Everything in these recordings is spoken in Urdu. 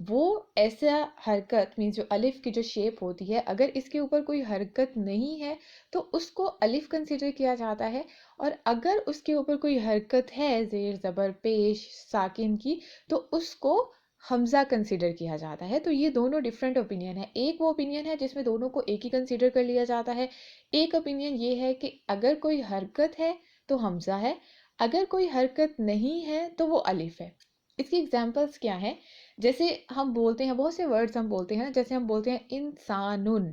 وہ ایسا حرکت مینس جو الف کی جو شیپ ہوتی ہے، اگر اس کے اوپر کوئی حرکت نہیں ہے تو اس کو الف کنسیڈر کیا جاتا ہے، اور اگر اس کے اوپر کوئی حرکت ہے زیر زبر پیش ساکن کی تو اس کو حمزہ کنسیڈر کیا جاتا ہے۔ تو یہ دونوں ڈیفرنٹ اوپینین ہے۔ ایک وہ اوپینین ہے جس میں دونوں کو ایک ہی کنسیڈر کر لیا جاتا ہے، ایک اوپینین یہ ہے کہ اگر کوئی حرکت ہے تو حمزہ ہے، اگر کوئی حرکت نہیں ہے تو وہ الف ہے۔ اس کی ایگزامپلس کیا ہیں؟ جیسے ہم بولتے ہیں بہت سے ورڈز ہم بولتے ہیں، جیسے ہم بولتے ہیں انسانن۔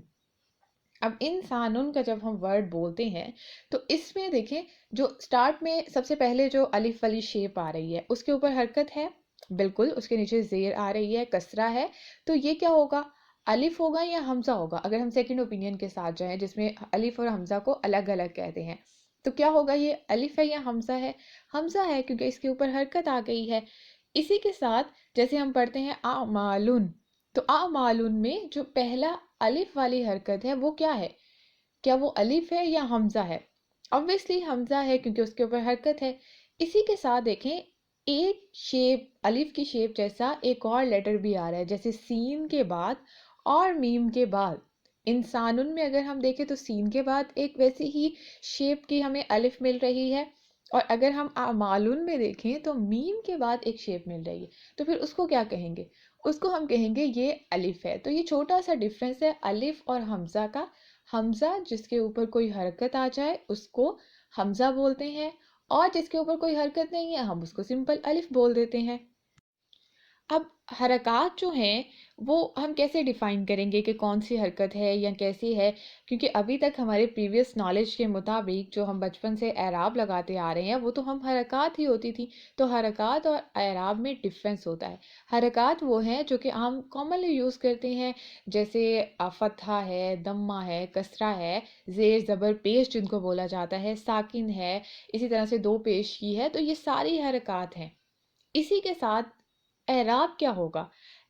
اب انسانن کا جب ہم ورڈ بولتے ہیں تو اس میں دیکھیں جو سٹارٹ میں سب سے پہلے جو الف والی شیپ آ رہی ہے اس کے اوپر حرکت ہے، بالکل اس کے نیچے زیر آ رہی ہے، کسرہ ہے، تو یہ کیا ہوگا؟ الف ہوگا یا حمزہ ہوگا؟ اگر ہم سیکنڈ اوپینین کے ساتھ جائیں جس میں الف اور حمزہ کو الگ الگ کہتے ہیں تو کیا ہوگا؟ یہ الف ہے یا حمزہ ہے؟ حمزہ ہے، کیونکہ اس کے اوپر حرکت آ گئی ہے۔ اسی کے ساتھ جیسے ہم پڑھتے ہیں اعمالن، تو اعمالن میں جو پہلا الف والی حرکت ہے وہ کیا ہے؟ کیا وہ الف ہے یا حمزہ ہے؟ obviously حمزہ ہے کیونکہ اس کے اوپر حرکت ہے۔ اسی کے ساتھ دیکھیں ایک شیپ الف کی شیپ جیسا ایک اور لیٹر بھی آ رہا ہے، جیسے سین کے بعد اور میم کے بعد۔ انسانن میں اگر ہم دیکھیں تو سین کے بعد ایک ویسی ہی شیپ کی ہمیں الف مل رہی ہے، اور اگر ہم اعمالن میں دیکھیں تو میم کے بعد ایک شیپ مل رہی ہے، تو پھر اس کو کیا کہیں گے؟ اس کو ہم کہیں گے یہ الف ہے۔ تو یہ چھوٹا سا ڈفرینس ہے الف اور حمزہ کا۔ حمزہ جس کے اوپر کوئی حرکت آ جائے اس کو حمزہ بولتے ہیں، اور جس کے اوپر کوئی حرکت نہیں ہے ہم اس کو سمپل الف بول دیتے ہیں۔ اب حرکات جو ہیں وہ ہم کیسے ڈیفائن کریں گے کہ کون سی حرکت ہے یا کیسی ہے؟ کیونکہ ابھی تک ہمارے پریویس نالج کے مطابق جو ہم بچپن سے اعراب لگاتے آ رہے ہیں وہ تو ہم حرکات ہی ہوتی تھی، تو حرکات اور اعراب میں ڈفرینس ہوتا ہے۔ حرکات وہ ہیں جو کہ ہم کامنلی یوز کرتے ہیں، جیسے فتحہ ہے، دمہ ہے، کسرہ ہے، زیر زبر پیش جن کو بولا جاتا ہے، ساکن ہے، اسی طرح سے دو پیش کی ہے، تو یہ ساری حرکات ہیں۔ اسی کے ساتھ اعراب کیا ہوگا؟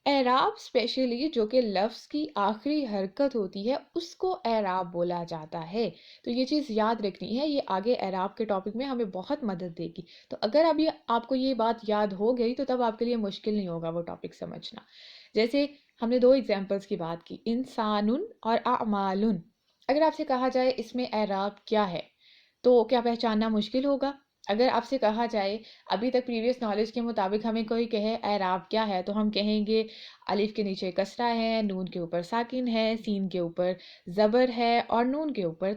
اعراب اسپیشلی جو کہ لفظ کی آخری حرکت ہوتی ہے اس کو اعراب بولا جاتا ہے۔ تو یہ چیز یاد رکھنی ہے، یہ آگے اعراب کے ٹاپک میں ہمیں بہت مدد دے گی۔ تو اگر ابھی آپ کو یہ بات یاد ہو گئی تو تب آپ کے لیے مشکل نہیں ہوگا وہ ٹاپک سمجھنا۔ جیسے ہم نے دو ایگزامپلس کی بات کی، انسانن اور اعمالن۔ اگر آپ سے کہا جائے اس میں اعراب کیا ہے تو کیا پہچاننا مشکل ہوگا؟ اگر آپ سے کہا جائے ابھی تک پریویس نالج کے مطابق ہمیں کوئی کہے اعراب کیا ہے تو ہم کہیں گے الف کے نیچے کسرہ ہے، نون کے اوپر ساکن ہے، سین کے اوپر زبر ہے، اور نون کے اوپر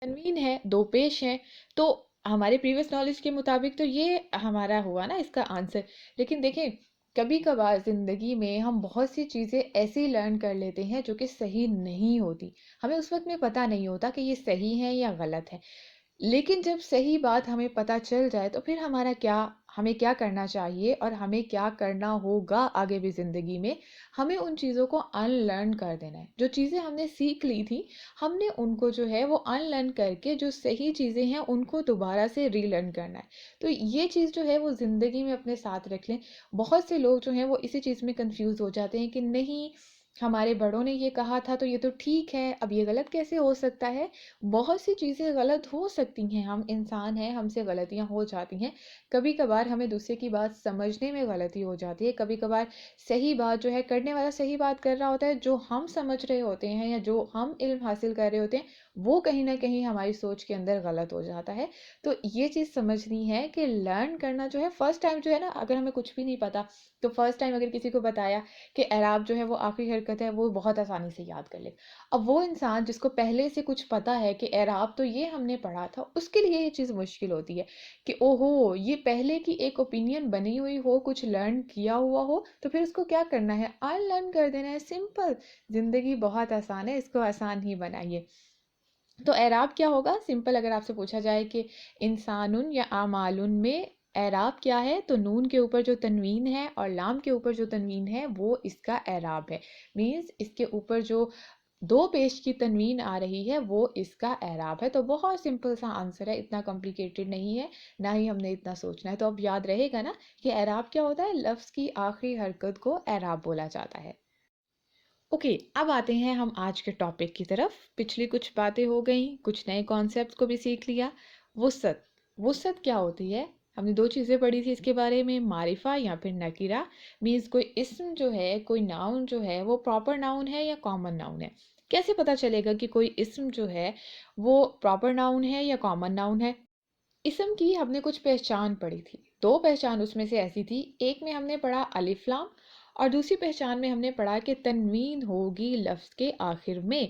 تنوین ہے، دو پیش ہیں۔ تو ہمارے پریویس نالج کے مطابق تو یہ ہمارا ہوا نا اس کا آنسر۔ لیکن دیکھیں کبھی کبھار زندگی میں ہم بہت سی چیزیں ایسی لرن کر لیتے ہیں جو کہ صحیح نہیں ہوتی، ہمیں اس وقت میں پتہ نہیں ہوتا کہ یہ صحیح ہے یا غلط ہے، لیکن جب صحیح بات ہمیں پتہ چل جائے تو پھر ہمیں کیا کرنا چاہیے اور ہمیں کیا کرنا ہوگا آگے بھی زندگی میں؟ ہمیں ان چیزوں کو ان لرن کر دینا ہے۔ جو چیزیں ہم نے سیکھ لی تھی ہم نے ان کو جو ہے وہ ان لرن کر کے جو صحیح چیزیں ہیں ان کو دوبارہ سے ری لرن کرنا ہے۔ تو یہ چیز جو ہے وہ زندگی میں اپنے ساتھ رکھ لیں۔ بہت سے لوگ جو ہیں وہ اسی چیز میں کنفیوز ہو جاتے ہیں کہ نہیں ہمارے بڑوں نے یہ کہا تھا تو یہ تو ٹھیک ہے، اب یہ غلط کیسے ہو سکتا ہے؟ بہت سی چیزیں غلط ہو سکتی ہیں، ہم انسان ہیں، ہم سے غلطیاں ہو جاتی ہیں، کبھی کبھار ہمیں دوسرے کی بات سمجھنے میں غلطی ہو جاتی ہے، کبھی کبھار صحیح بات جو ہے کرنے والا صحیح بات کر رہا ہوتا ہے، جو ہم سمجھ رہے ہوتے ہیں یا جو ہم علم حاصل کر رہے ہوتے ہیں وہ کہیں نہ کہیں ہماری سوچ کے اندر غلط ہو جاتا ہے۔ تو یہ چیز سمجھنی ہے کہ لرن کرنا جو ہے فرسٹ ٹائم جو ہے نا، اگر ہمیں کچھ بھی نہیں پتا تو فرسٹ ٹائم اگر کسی کو بتایا کہ اعراب جو ہے وہ آخری حرکت ہے وہ بہت آسانی سے یاد کر لے۔ اب وہ انسان جس کو پہلے سے کچھ پتا ہے کہ اعراب تو یہ ہم نے پڑھا تھا، اس کے لیے یہ چیز مشکل ہوتی ہے کہ اوہو یہ پہلے کی ایک اوپینین بنی ہوئی ہو، کچھ لرن کیا ہوا ہو تو پھر اس کو کیا کرنا ہے؟ ان لرن کر دینا ہے، سمپل۔ زندگی بہت آسان ہے، اس کو آسان ہی بنائیے۔ تو اعراب کیا ہوگا؟ سمپل اگر آپ سے پوچھا جائے کہ انسانن یا اعمالن میں اعراب کیا ہے تو نون کے اوپر جو تنوین ہے اور لام کے اوپر جو تنوین ہے وہ اس کا اعراب ہے، مینز اس کے اوپر جو دو پیش کی تنوین آ رہی ہے وہ اس کا اعراب ہے۔ تو بہت سمپل سا آنسر ہے، اتنا کمپلیکیٹڈ نہیں ہے، نہ ہی ہم نے اتنا سوچنا ہے۔ تو اب یاد رہے گا نا کہ اعراب کیا ہوتا ہے؟ لفظ کی آخری حرکت کو اعراب بولا جاتا ہے۔ اوکے، اب آتے ہیں ہم آج کے ٹاپک کی طرف۔ پچھلی کچھ باتیں ہو گئیں، کچھ نئے کانسیپٹس کو بھی سیکھ لیا۔ وسعت، وسعت کیا ہوتی ہے؟ ہم نے 2 چیزیں پڑھی تھی اس کے بارے میں، معرفہ یا پھر نکرہ، مینس کوئی اسم جو ہے، کوئی ناؤن جو ہے وہ پراپر ناؤن ہے یا کامن ناؤن ہے. کیسے پتہ چلے گا کہ کوئی اسم جو ہے وہ پراپر ناؤن ہے یا کامن ناؤن ہے؟ اسم کی ہم نے کچھ پہچان پڑھی تھی. 2 پہچان اس میں سے ایسی تھی. ایک میں ہم نے پڑھا الف لام، اور دوسری پہچان میں ہم نے پڑھا کہ تنوین ہوگی لفظ کے آخر میں.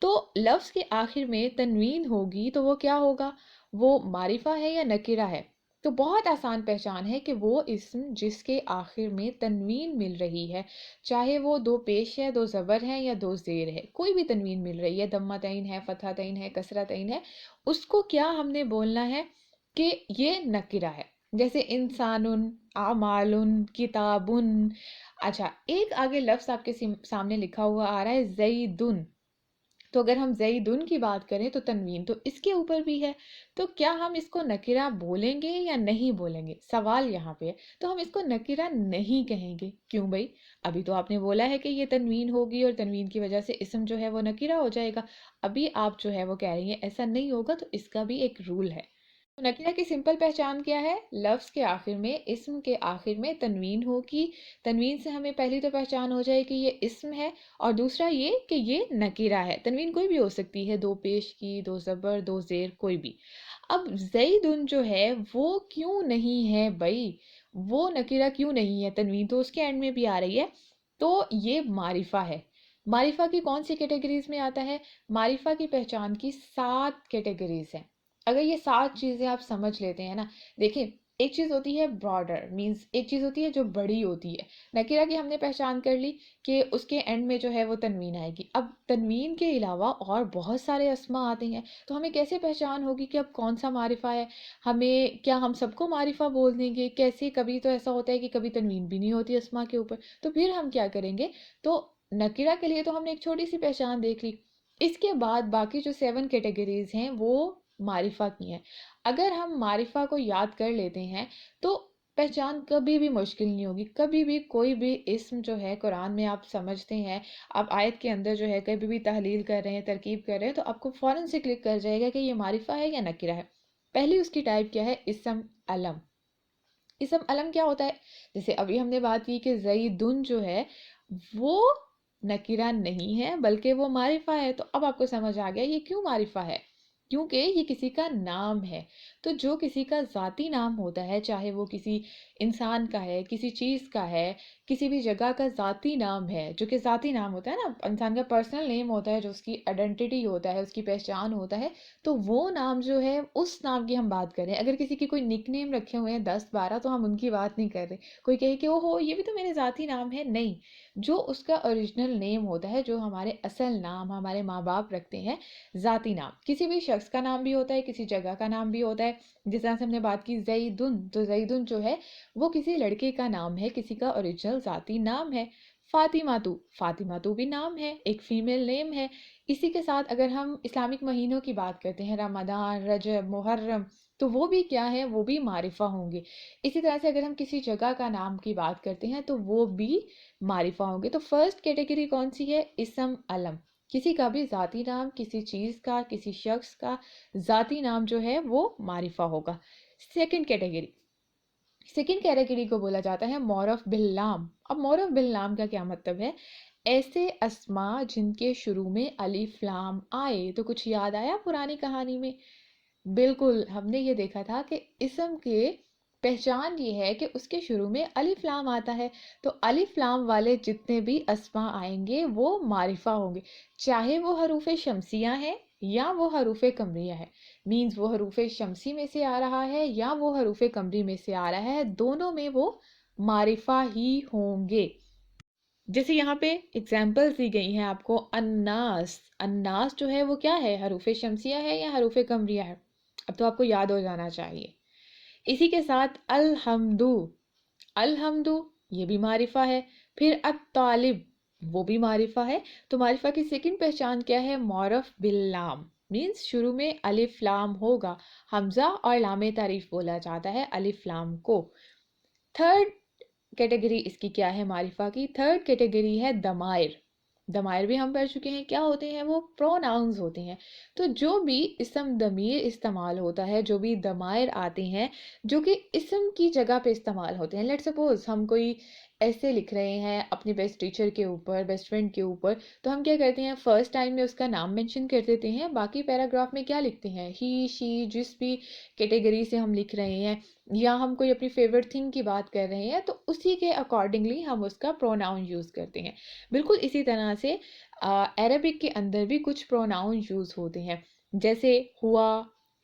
تو لفظ کے آخر میں تنوین ہوگی تو وہ کیا ہوگا؟ وہ معرفہ ہے یا نکرہ ہے؟ تو بہت آسان پہچان ہے کہ وہ اسم جس کے آخر میں تنوین مل رہی ہے، چاہے وہ 2 پیش ہے، 2 زبر ہے یا 2 زیر ہے، کوئی بھی تنوین مل رہی ہے، ضمتین ہے، فتحتین ہے، کسرتین ہے، اس کو کیا ہم نے بولنا ہے کہ یہ نکرہ ہے. جیسے انسان، اعمال، کتاب. اچھا، ایک آگے لفظ آپ کے سامنے لکھا ہوا آ رہا ہے زیدن. تو اگر ہم زیدن کی بات کریں تو تنوین تو اس کے اوپر بھی ہے، تو کیا ہم اس کو نکرہ بولیں گے یا نہیں بولیں گے؟ سوال یہاں پہ ہے. تو ہم اس کو نکرہ نہیں کہیں گے. کیوں بھائی؟ ابھی تو آپ نے بولا ہے کہ یہ تنوین ہوگی اور تنوین کی وجہ سے اسم جو ہے وہ نکرہ ہو جائے گا. ابھی آپ جو ہے وہ کہہ رہی ہیں ایسا نہیں ہوگا، تو اس کا بھی ایک رول ہے. نکرہ کی سمپل پہچان کیا ہے؟ لفظ کے آخر میں، اسم کے آخر میں تنوین ہوگی. تنوین سے ہمیں پہلی تو پہچان ہو جائے کہ یہ اسم ہے، اور دوسرا یہ کہ یہ نکرہ ہے. تنوین کوئی بھی ہو سکتی ہے، 2 پیش کی، 2 زبر، 2 زیر، کوئی بھی. اب زیدن جو ہے وہ کیوں نہیں ہے بھائی؟ وہ نکرہ کیوں نہیں ہے؟ تنوین تو اس کے اینڈ میں بھی آ رہی ہے. تو یہ معرفہ ہے. معرفہ کی کون سی کیٹیگریز میں آتا ہے؟ معرفہ کی پہچان کی 7 کیٹیگریز ہیں. اگر یہ 7 چیزیں آپ سمجھ لیتے ہیں نا، دیکھیں، ایک چیز ہوتی ہے براڈر، مینس ایک چیز ہوتی ہے جو بڑی ہوتی ہے. نکرہ کی ہم نے پہچان کر لی کہ اس کے اینڈ میں جو ہے وہ تنوین آئے گی. اب تنوین کے علاوہ اور بہت سارے اسما آتے ہیں، تو ہمیں کیسے پہچان ہوگی کہ اب کون سا معرفہ ہے؟ کیا ہم سب کو معرفہ بول دیں گے؟ کیسے؟ کبھی تو ایسا ہوتا ہے کہ کبھی تنوین بھی نہیں ہوتی اسما کے اوپر، تو پھر ہم کیا کریں گے؟ تو نکرہ کے لیے تو ہم نے ایک چھوٹی سی پہچان دیکھ لی. اس کے بعد باقی جو 7 کیٹیگریز ہیں وہ معرفہ کی ہیں. اگر ہم معرفہ کو یاد کر لیتے ہیں تو پہچان کبھی بھی مشکل نہیں ہوگی. کبھی بھی کوئی بھی اسم جو ہے قرآن میں آپ سمجھتے ہیں، آپ آیت کے اندر جو ہے کبھی بھی تحلیل کر رہے ہیں، ترکیب کر رہے ہیں، تو آپ کو فوراً سے کلک کر جائے گا کہ یہ معرفہ ہے یا نکرہ ہے. پہلی اس کی ٹائپ کیا ہے؟ اسم علم. اسم علم کیا ہوتا ہے؟ جیسے ابھی ہم نے بات کی کہ زیدن جو ہے وہ نکرہ نہیں ہے بلکہ وہ معرفہ ہے. تو اب آپ کو سمجھ آ گیا یہ کیوں معرفہ ہے. کیونکہ یہ کسی کا نام ہے. تو جو کسی کا ذاتی نام ہوتا ہے، چاہے وہ کسی انسان کا ہے، کسی چیز کا ہے، کسی بھی جگہ کا ذاتی نام ہے، جو کہ ذاتی نام ہوتا ہے نا، انسان کا پرسنل نیم ہوتا ہے، جو اس کی آئیڈینٹی ہوتا ہے، اس کی پہچان ہوتا ہے، تو وہ نام جو ہے اس نام کی ہم بات کر رہے ہیں. اگر کسی کی کوئی نک نیم رکھے ہوئے ہیں 10-12 تو ہم ان کی بات نہیں کر رہے. کوئی کہے کہ او ہو یہ بھی تو میرے ذاتی نام ہے، نہیں. جو اس کا اوریجنل نیم ہوتا ہے، جو ہمارے اصل نام ہمارے ماں باپ رکھتے ہیں، ذاتی نام. کسی بھی شخص کا نام بھی ہوتا ہے، کسی جگہ کا نام بھی ہوتا ہے. جس طرح سے ہم نے بات کی زیدن، تو زیدن جو ہے وہ کسی لڑکے کا نام ہے، کسی کا اوریجنل ذاتی نام ہے. فاطمہ تو بھی نام ہے، ایک فیمیل نیم ہے. اسی کے ساتھ اگر ہم اسلامک مہینوں کی بات کرتے ہیں، رمضان، رجب، محرم، تو وہ بھی کیا ہے؟ وہ بھی معرفہ ہوں گے. اسی طرح سے اگر ہم کسی جگہ کا نام کی بات کرتے ہیں تو وہ بھی معرفہ ہوں گے. تو فرسٹ کیٹیگری کون سی ہے؟ اسم علم. کسی کا بھی ذاتی نام، کسی چیز کا، کسی شخص کا ذاتی نام جو ہے وہ معرفہ ہوگا. سیکنڈ کیٹیگری کو بولا جاتا ہے معرف باللام. اب معرف باللام کا کیا مطلب ہے؟ ایسے اسما جن کے شروع میں الف لام آئے. تو کچھ یاد آیا پرانی کہانی میں؟ بالکل، ہم نے یہ دیکھا تھا کہ اسم کے پہچان یہ ہے کہ اس کے شروع میں الف لام آتا ہے. تو الف لام والے جتنے بھی اسما آئیں گے وہ معرفہ ہوں گے، چاہے وہ حروف شمسیہ ہیں یا وہ حروف قمریہ ہے. مینز وہ حروف شمسی میں سے آ رہا ہے یا وہ حروف قمری میں سے آ رہا ہے، دونوں میں وہ معرفہ ہی ہوں گے. جیسے یہاں پہ اگزامپلز دی گئی ہیں آپ کو. الناس جو ہے وہ کیا ہے؟ حروف شمسیہ ہے یا حروف قمریہ ہے؟ اب تو آپ کو یاد ہو جانا چاہیے. اسی کے ساتھ الحمد یہ بھی معرفہ ہے. پھر الطالب وہ بھی معرفہ ہے. تو معرفہ کی سیکنڈ پہچان کیا ہے؟ معرف باللام. مینز شروع میں الف لام ہوگا، حمزہ اور لام تعریف بولا جاتا ہے الف لام کو. تھرڈ کیٹیگری اس کی کیا ہے معرفہ کی؟ تھرڈ کیٹیگری ہے ضمائر. ضمائر بھی ہم پڑھ چکے ہیں، کیا ہوتے ہیں وہ پروناؤنز ہوتے ہیں. تو جو بھی اسم ضمیر استعمال ہوتا ہے، جو بھی ضمائر آتے ہیں جو کہ اسم کی جگہ پہ استعمال ہوتے ہیں، لیٹ سپوز ہم کوئی ایسے لکھ رہے ہیں اپنے بیسٹ ٹیچر کے اوپر، بیسٹ فرینڈ کے اوپر، تو ہم کیا کرتے ہیں فرسٹ ٹائم میں اس کا نام مینشن کر دیتے ہیں، باقی پیراگراف میں کیا لکھتے ہیں ہی شی، جس بھی کیٹیگری سے ہم لکھ رہے ہیں، یا ہم کوئی اپنی فیوریٹ تھنگ کی بات کر رہے ہیں تو اسی کے اکارڈنگلی ہم اس کا پروناؤن یوز کرتے ہیں. بالکل اسی طرح سے عربک کے اندر بھی کچھ پروناؤن یوز ہوتے ہیں، جیسے ہوا،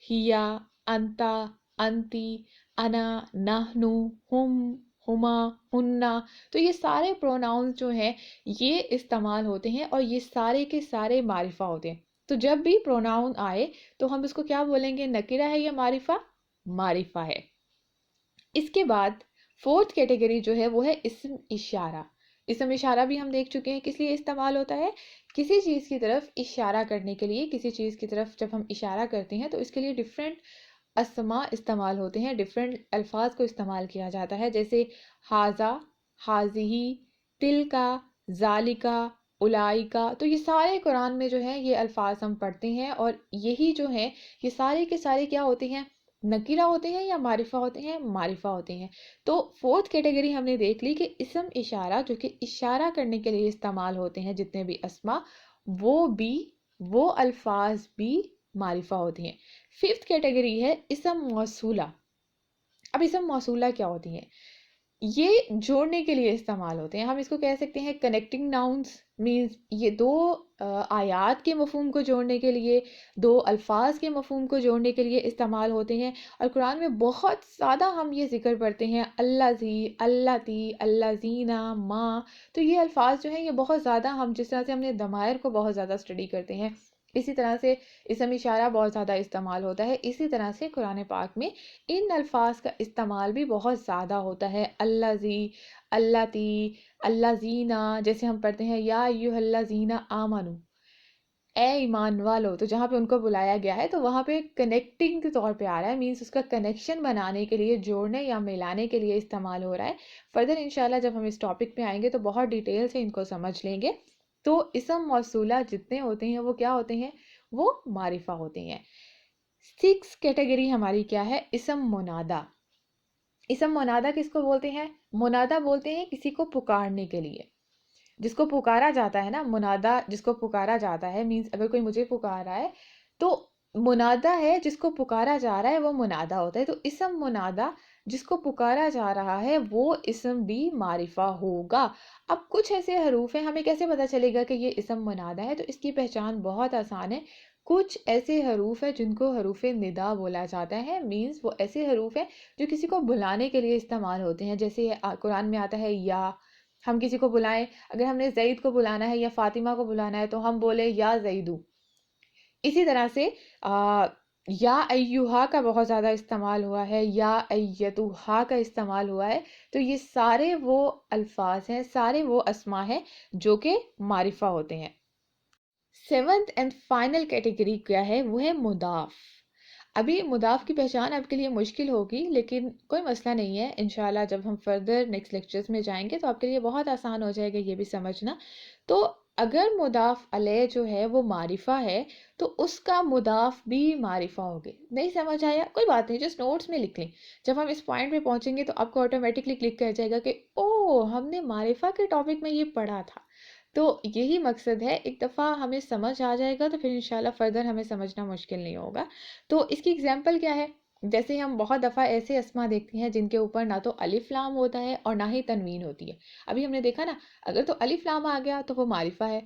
ہیا، انتا، انتی، انا، نحنو، ہم، ہما، ہننا. تو یہ سارے پروناؤنز جو ہیں یہ استعمال ہوتے ہیں اور یہ سارے کے سارے معرفہ ہوتے ہیں. تو جب بھی پروناؤن آئے تو ہم اس کو کیا بولیں گے، نکرہ ہے یا معرفہ؟ معرفہ ہے. اس کے بعد فورتھ کیٹیگری جو ہے وہ ہے اسم اشارہ. اسم اشارہ بھی ہم دیکھ چکے ہیں کس لیے استعمال ہوتا ہے، کسی چیز کی طرف اشارہ کرنے کے لیے. کسی چیز کی طرف جب ہم اشارہ کرتے ہیں تو اس کے لیے ڈیفرنٹ اسما استعمال ہوتے ہیں، ڈیفرنٹ الفاظ کو استعمال کیا جاتا ہے، جیسے ہاذا، ہاذہی، تلکا، ذالکا، اولائکا. تو یہ سارے قرآن میں جو ہیں یہ الفاظ ہم پڑھتے ہیں، اور یہی جو ہیں یہ سارے کے سارے کیا ہوتے ہیں، نکیرہ ہوتے ہیں یا معرفہ ہوتے ہیں، معرفہ ہوتے ہیں. تو فورتھ کیٹیگری ہم نے دیکھ لی کہ اسم اشارہ جو کہ اشارہ کرنے کے لیے استعمال ہوتے ہیں، جتنے بھی اسما وہ الفاظ بھی معرفہ ہوتے ہیں. ففتھ کیٹیگری ہے اسم موصولہ. اب اسم موصولہ کیا ہوتی ہیں، یہ جوڑنے کے لیے استعمال ہوتے ہیں. ہم اس کو کہہ سکتے ہیں کنیکٹنگ ناؤنس، مینز یہ دو آیات کے مفہوم کو جوڑنے کے لیے، دو الفاظ کے مفہوم کو جوڑنے کے لیے استعمال ہوتے ہیں. اور قرآن میں بہت زیادہ ہم یہ ذکر پڑھتے ہیں، اللہ زی، اللہ تی، اللہ زینہ، ماں. تو یہ الفاظ جو ہیں یہ بہت زیادہ، ہم جس طرح سے ہم نے ضمائر کو بہت زیادہ اسٹڈی کرتے ہیں، اسی طرح سے اسم اشارہ بہت زیادہ استعمال ہوتا ہے. اسی طرح سے قرآن پاک میں ان الفاظ کا استعمال بھی بہت زیادہ ہوتا ہے. اللہ زی، اللہ تی، اللہ زینہ. جیسے ہم پڑھتے ہیں یا ایھا الذین آمنو، اے ایمان والو. تو جہاں پہ ان کو بلایا گیا ہے تو وہاں پہ کنیکٹنگ کے طور پہ آ رہا ہے، مینس اس کا کنیکشن بنانے کے لیے، جوڑنے یا ملانے کے لیے استعمال ہو رہا ہے. فردر انشاءاللہ جب ہم اس ٹاپک پہ آئیں گے تو بہت ڈیٹیل سے ان کو سمجھ لیں گے. تو اسم موصولہ جتنے ہوتے ہیں وہ کیا ہوتے ہیں، وہ معرفہ ہوتے ہیں. سکس کیٹیگری ہماری کیا ہے، اسم منادا. اسم منادا کس کو بولتے ہیں، منادا بولتے ہیں کسی کو پکارنے کے لیے، جس کو پکارا جاتا ہے نا. منادا جس کو پکارا جاتا ہے، مینس اگر کوئی مجھے پکار رہا ہے تو منادا ہے جس کو پکارا جا رہا ہے وہ منادا ہوتا ہے. تو اسم منادا جس کو پکارا جا رہا ہے وہ اسم بھی معرفہ ہوگا. اب کچھ ایسے حروف ہیں، ہمیں کیسے پتا چلے گا کہ یہ اسم منادا ہے؟ تو اس کی پہچان بہت آسان ہے. کچھ ایسے حروف ہیں جن کو حروف ندا بولا جاتا ہے، مینس وہ ایسے حروف ہیں جو کسی کو بلانے کے لیے استعمال ہوتے ہیں. جیسے قرآن میں آتا ہے یا، ہم کسی کو بلائیں، اگر ہم نے زید کو بلانا ہے یا فاطمہ کو بلانا ہے تو ہم بولے یا زیدو. اسی طرح سے یا ایوہا کا بہت زیادہ استعمال ہوا ہے، یا ایتوہا کا استعمال ہوا ہے. تو یہ سارے وہ الفاظ ہیں، سارے وہ اسما ہیں جو کہ معرفہ ہوتے ہیں. سیونتھ اینڈ فائنل کیٹیگری کیا ہے، وہ ہے مضاف. ابھی مضاف کی پہچان آپ کے لیے مشکل ہوگی، لیکن کوئی مسئلہ نہیں ہے، انشاءاللہ جب ہم فردر نیکسٹ لیکچرز میں جائیں گے تو آپ کے لیے بہت آسان ہو جائے گا یہ بھی سمجھنا. تو اگر مضاف علیہ جو ہے وہ معرفہ ہے تو اس کا مضاف بھی معرفہ ہوگے. نہیں سمجھ آیا؟ کوئی بات نہیں، جسٹ نوٹس میں لکھ لیں. جب ہم اس پوائنٹ پہ پہنچیں گے تو آپ کو آٹومیٹکلی کلک کر جائے گا کہ او ہم نے معرفہ کے ٹاپک میں یہ پڑھا تھا. تو یہی مقصد ہے، ایک دفعہ ہمیں سمجھ آ جائے گا تو پھر انشاءاللہ فردر ہمیں سمجھنا مشکل نہیں ہوگا. تو اس کی اگزامپل کیا ہے، جیسے ہم بہت دفعہ ایسے اسما دیکھتے ہیں جن کے اوپر نہ تو الف لام ہوتا ہے اور نہ ہی تنوین ہوتی ہے. ابھی ہم نے دیکھا نا، اگر تو الف لام آ گیا تو وہ معرفہ ہے،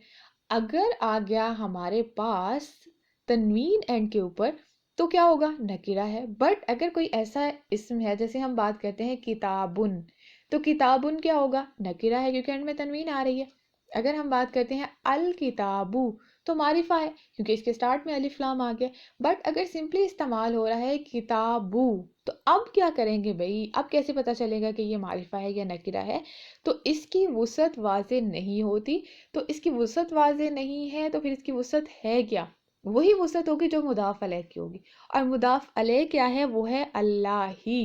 اگر آ گیا ہمارے پاس تنوین اینڈ کے اوپر تو کیا ہوگا، نکرہ ہے. بٹ اگر کوئی ایسا اسم ہے، جیسے ہم بات کرتے ہیں کتابن، تو کتابن کیا ہوگا، نکرہ ہے کیونکہ اینڈ میں تنوین آ رہی ہے. اگر ہم بات کرتے ہیں الکتابو تو معرفہ ہے کیونکہ اس کے سٹارٹ میں الف لام آ گیا. بٹ اگر سمپلی استعمال ہو رہا ہے کتابو تو اب کیا کریں گے بھائی، اب کیسے پتا چلے گا کہ یہ معرفہ ہے یا نکرہ ہے؟ تو اس کی وسعت واضح نہیں ہوتی. تو اس کی وسعت واضح نہیں ہے تو پھر اس کی وسعت ہے کیا، وہی وسعت ہوگی جو مضاف علیہ کی ہوگی. اور مضاف علیہ کیا ہے، وہ ہے اللہ ہی.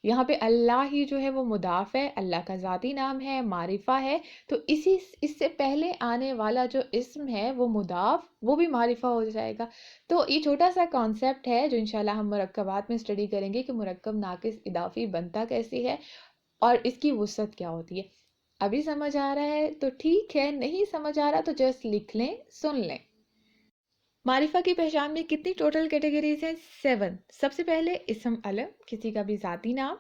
یہاں پہ اللہ ہی جو ہے وہ مضاف ہے، اللہ کا ذاتی نام ہے، معرفہ ہے، تو اس سے پہلے آنے والا جو اسم ہے وہ مضاف، وہ بھی معرفہ ہو جائے گا۔ تو یہ چھوٹا سا کانسیپٹ ہے جو انشاءاللہ ہم مرکبات میں اسٹڈی کریں گے کہ مرکب ناقص اضافی بنتا کیسی ہے اور اس کی وسعت کیا ہوتی ہے۔ ابھی سمجھ آ رہا ہے تو ٹھیک ہے، نہیں سمجھ آ رہا تو جسٹ لکھ لیں، سن لیں۔ معرفہ کی پہچان میں کتنی ٹوٹل کیٹیگریز ہیں؟ 7۔ سب سے پہلے اسم علم، کسی کا بھی ذاتی نام۔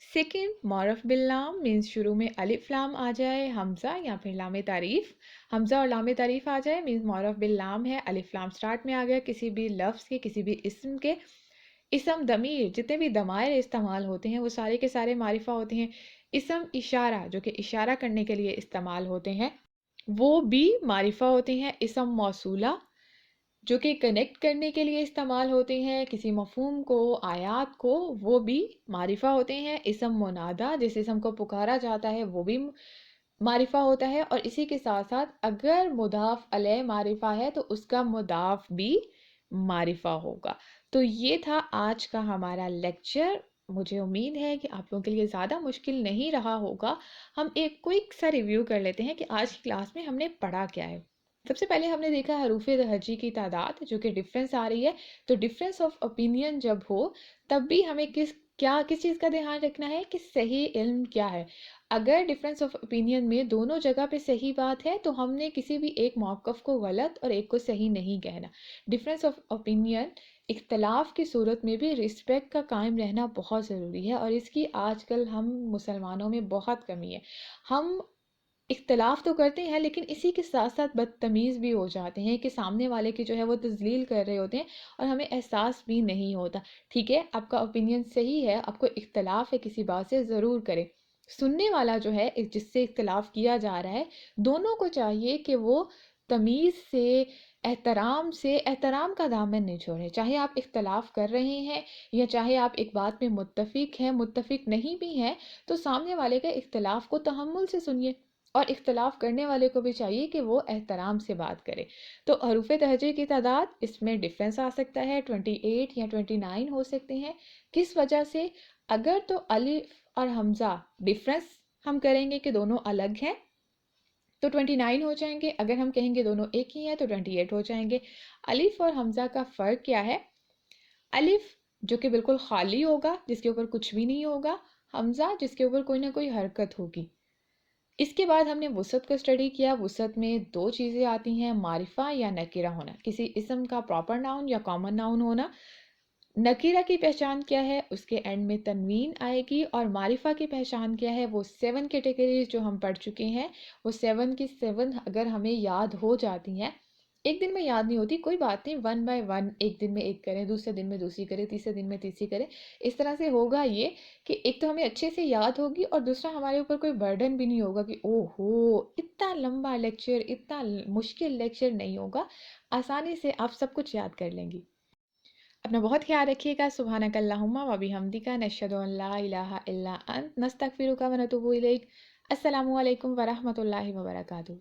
سیکنڈ، معرف باللام، مینس شروع میں الف لام آ جائے، حمزہ یا پھر لام تعریف، حمزہ اور لام تعریف آ جائے مینس معرف باللام ہے، الف لام سٹارٹ میں آ گیا کسی بھی لفظ کے، کسی بھی اسم کے۔ اسم ضمیر، جتنے بھی ضمائر استعمال ہوتے ہیں وہ سارے کے سارے معرفہ ہوتے ہیں۔ اسم اشارہ، جو کہ اشارہ کرنے کے لیے استعمال ہوتے ہیں، وہ بھی معرفہ ہوتے ہیں۔ اسم موصولہ، جو کہ کنیکٹ کرنے کے لیے استعمال ہوتے ہیں کسی مفہوم کو، آیات کو، وہ بھی معرفہ ہوتے ہیں۔ اسم منادہ، جس اسم کو پکارا جاتا ہے وہ بھی معرفہ ہوتا ہے، اور اسی کے ساتھ ساتھ اگر مضاف الیہ معرفہ ہے تو اس کا مضاف بھی معرفہ ہوگا۔ تو یہ تھا آج کا ہمارا لیکچر۔ مجھے امید ہے کہ آپ لوگوں کے لیے زیادہ مشکل نہیں رہا ہوگا۔ ہم ایک کوئک سا ریویو کر لیتے ہیں کہ آج کی کلاس میں ہم نے پڑھا کیا ہے۔ سب سے پہلے ہم نے دیکھا حروف تہجی کی تعداد جو کہ ڈفرینس آ رہی ہے، تو ڈفرینس آف اوپینین جب ہو تب بھی ہمیں کس چیز کا دھیان رکھنا ہے کہ صحیح علم کیا ہے۔ اگر ڈفرینس آف اوپینین میں دونوں جگہ پہ صحیح بات ہے تو ہم نے کسی بھی ایک موقف کو غلط اور ایک کو صحیح نہیں کہنا۔ ڈفرینس آف اوپینین اختلاف کی صورت میں بھی رسپیکٹ کا قائم رہنا بہت ضروری ہے، اور اس کی آج کل ہم مسلمانوں میں بہت کمی ہے۔ ہم اختلاف تو کرتے ہیں لیکن اسی کے ساتھ ساتھ بدتمیز بھی ہو جاتے ہیں کہ سامنے والے کی جو ہے وہ تذلیل کر رہے ہوتے ہیں اور ہمیں احساس بھی نہیں ہوتا۔ ٹھیک ہے، آپ کا اوپینین صحیح ہے، آپ کو اختلاف ہے کسی بات سے، ضرور کریں۔ سننے والا جو ہے جس سے اختلاف کیا جا رہا ہے، دونوں کو چاہیے کہ وہ تمیز سے، احترام کا دامن نہیں چھوڑیں۔ چاہے آپ اختلاف کر رہے ہیں یا چاہے آپ ایک بات میں متفق ہیں، متفق نہیں بھی ہیں، تو سامنے والے کے اختلاف کو تحمل سے سنیے، اور اختلاف کرنے والے کو بھی چاہیے کہ وہ احترام سے بات کرے۔ تو حروف تہجی کی تعداد، اس میں ڈفرینس آ سکتا ہے، 28 یا 29 ہو سکتے ہیں۔ کس وجہ سے؟ اگر تو الف اور حمزہ ڈفرینس ہم کریں گے کہ دونوں الگ ہیں تو 29 ہو جائیں گے، اگر ہم کہیں گے دونوں ایک ہی ہیں تو 28 ہو جائیں گے۔ الف اور حمزہ کا فرق کیا ہے؟ الف جو کہ بالکل خالی ہوگا، جس کے اوپر کچھ بھی نہیں ہوگا، حمزہ جس کے اوپر کوئی نہ کوئی حرکت ہوگی۔ اس کے بعد ہم نے وسعت کو اسٹڈی کیا۔ وسعت میں دو چیزیں آتی ہیں، معرفہ یا نکرہ ہونا، کسی اسم کا پراپر ناؤن یا کامن ناؤن ہونا۔ نکرہ کی پہچان کیا ہے؟ اس کے اینڈ میں تنوین آئے گی، اور معرفہ کی پہچان کیا ہے؟ وہ 7 کیٹیگریز جو ہم پڑھ چکے ہیں، وہ 7 کی 7 اگر ہمیں یاد ہو جاتی ہیں، ایک دن میں یاد نہیں ہوتی کوئی بات نہیں، 1 بائی 1 ایک دن میں ایک کریں، دوسرے دن میں دوسری کریں، تیسرے دن میں تیسری کریں، اس طرح سے ہوگا یہ کہ ایک تو ہمیں اچھے سے یاد ہوگی، اور دوسرا ہمارے اوپر کوئی برڈن بھی نہیں ہوگا کہ اوہ ہو اتنا لمبا لیکچر، اتنا مشکل لیکچر نہیں ہوگا، آسانی سے آپ سب کچھ یاد کر لیں گی۔ اپنا بہت خیال رکھیے گا۔ سبحانک اللہم و بحمدک، نشہد ان لا الہ الا انت، نستغفرک و نتوب الیک۔ السلام علیکم ورحمۃ اللہ وبرکاتہ۔